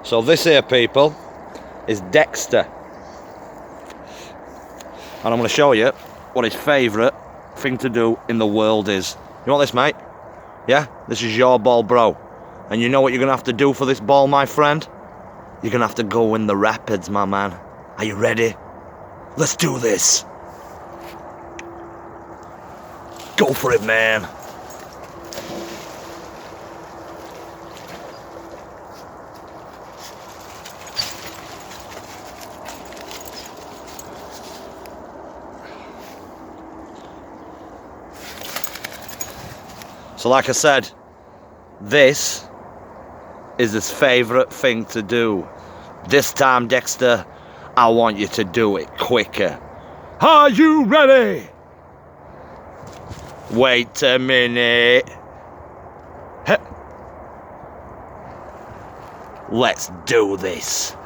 So this here, people, is Dexter. And I'm going to show you what his favourite thing to do in the world is. You want this, mate? Yeah? This is your ball, bro. And you know what you're going to have to do for this ball, my friend? You're going to have to go in the rapids, my man. Are you ready? Let's do this. Go for it, man. So like I said, this is his favourite thing to do. This time, Dexter, I want you to do it quicker. Are you ready? Wait a minute. Let's do this.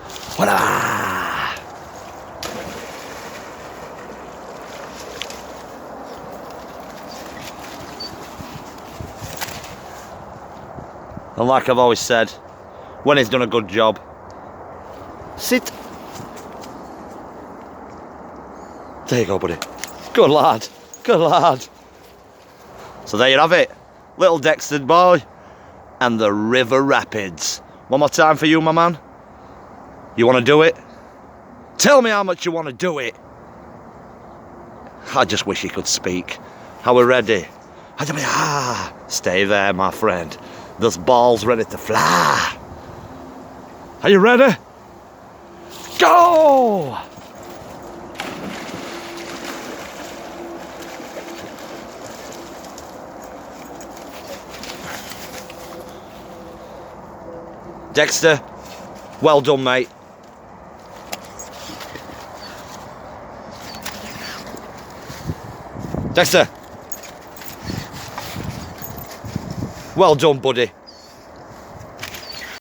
And like I've always said, when he's done a good job, sit. There you go, buddy. Good lad. Good lad. So there you have it. Little Dexter boy and the river rapids. One more time for you, my man. You want to do it? Tell me how much you want to do it. I just wish he could speak. Are we ready? Stay there, my friend. This ball's ready to fly. Are you ready? Go! Dexter, well done, mate. Dexter. Well done, buddy.